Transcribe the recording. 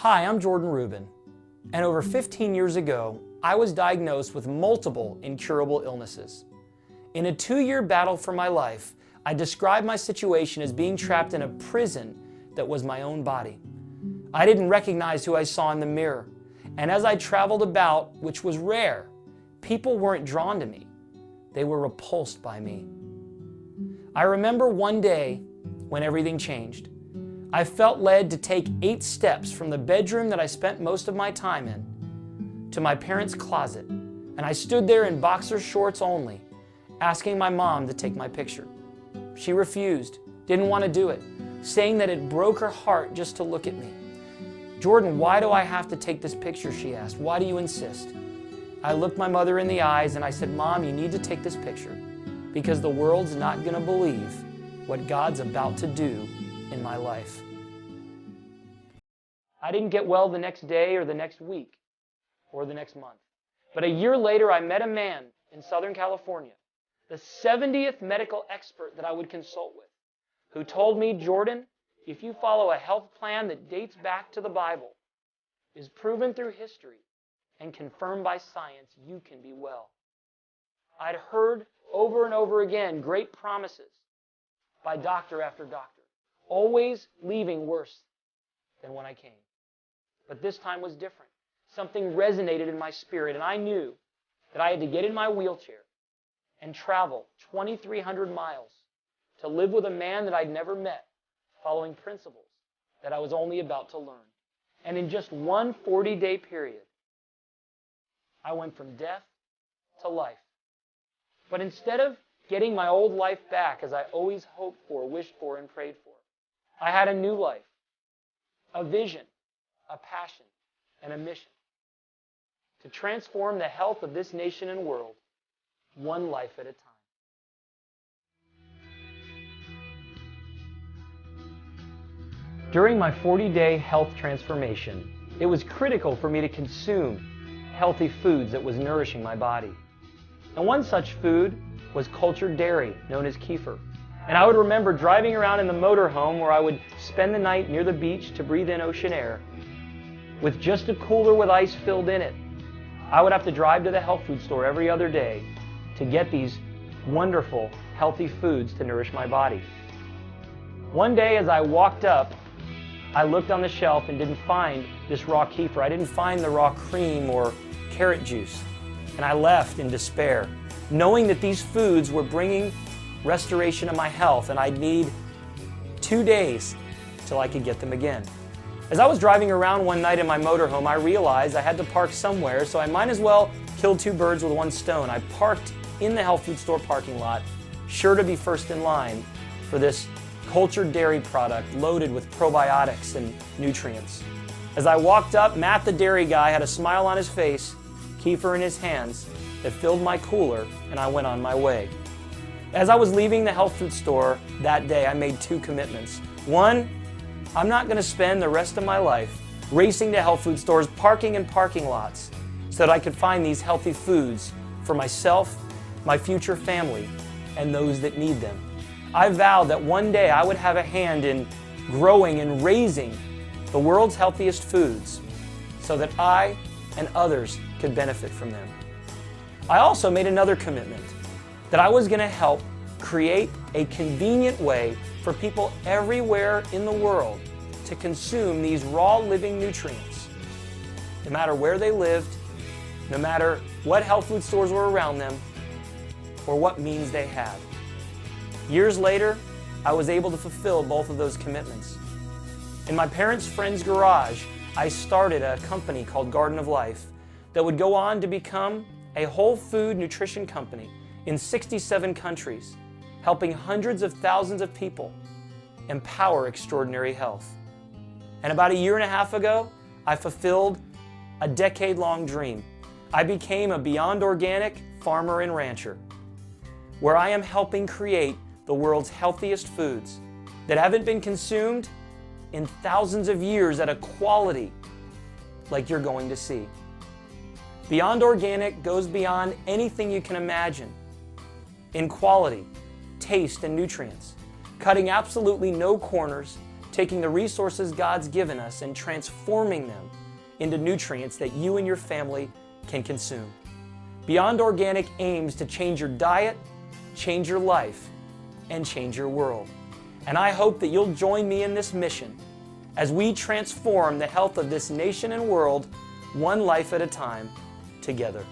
Hi, I'm Jordan Rubin, and over 15 years ago, I was diagnosed with multiple incurable illnesses. In a 2-year battle for my life, I described my situation as being trapped in a prison that was my own body. I didn't recognize who I saw in the mirror, and as I traveled about, which was rare, people weren't drawn to me. They were repulsed by me. I remember one day when everything changed. I felt led to take 8 steps from the bedroom that I spent most of my time in to my parents' closet, and I stood there in boxer shorts only, asking my mom to take my picture. She refused, didn't want to do it, saying that it broke her heart just to look at me. "Jordan, why do I have to take this picture?" she asked. "Why do you insist?" I looked my mother in the eyes and I said, "Mom, you need to take this picture because the world's not going to believe what God's about to do in my life." I didn't get well the next day or the next week or the next month. But a year later, I met a man in Southern California, the 70th medical expert that I would consult with, who told me, "Jordan, if you follow a health plan that dates back to the Bible, is proven through history, and confirmed by science, you can be well." I'd heard over and over again great promises by doctor after doctor, always leaving worse than when I came. But this time was different. Something resonated in my spirit, and I knew that I had to get in my wheelchair and travel 2,300 miles to live with a man that I'd never met, following principles that I was only about to learn. And in just one 40-day period, I went from death to life. But instead of getting my old life back, as I always hoped for, wished for, and prayed for, I had a new life, a vision, a passion, and a mission to transform the health of this nation and world, one life at a time. During my 40-day health transformation, it was critical for me to consume healthy foods that was nourishing my body. And one such food was cultured dairy, known as kefir. And I would remember driving around in the motorhome where I would spend the night near the beach to breathe in ocean air, with just a cooler with ice filled in it. I would have to drive to the health food store every other day to get these wonderful, healthy foods to nourish my body. One day as I walked up, I looked on the shelf and didn't find this raw kefir. I didn't find the raw cream or carrot juice. And I left in despair, knowing that these foods were bringing restoration of my health and I'd need 2 days till I could get them again. As I was driving around one night in my motorhome, I realized I had to park somewhere, so I might as well kill 2 birds with one stone. I parked in the health food store parking lot, sure to be first in line for this cultured dairy product loaded with probiotics and nutrients. As I walked up, Matt the dairy guy had a smile on his face, kefir in his hands, that filled my cooler, and I went on my way. As I was leaving the health food store that day, I made 2 commitments. One, I'm not going to spend the rest of my life racing to health food stores, parking in parking lots, so that I could find these healthy foods for myself, my future family, and those that need them. I vowed that one day I would have a hand in growing and raising the world's healthiest foods so that I and others could benefit from them. I also made another commitment that I was going to help create a convenient way for people everywhere in the world to consume these raw living nutrients, no matter where they lived, no matter what health food stores were around them, or what means they had. Years later, I was able to fulfill both of those commitments. In my parents' friend's garage, I started a company called Garden of Life that would go on to become a whole food nutrition company in 67 countries, helping hundreds of thousands of people empower extraordinary health. And about a year and a half ago, I fulfilled a decade-long dream. I became a Beyond Organic farmer and rancher, where I am helping create the world's healthiest foods that haven't been consumed in thousands of years at a quality like you're going to see. Beyond Organic goes beyond anything you can imagine in quality, taste, and nutrients, cutting absolutely no corners, taking the resources God's given us and transforming them into nutrients that you and your family can consume. Beyond Organic aims to change your diet, change your life, and change your world. And I hope that you'll join me in this mission as we transform the health of this nation and world, one life at a time, together.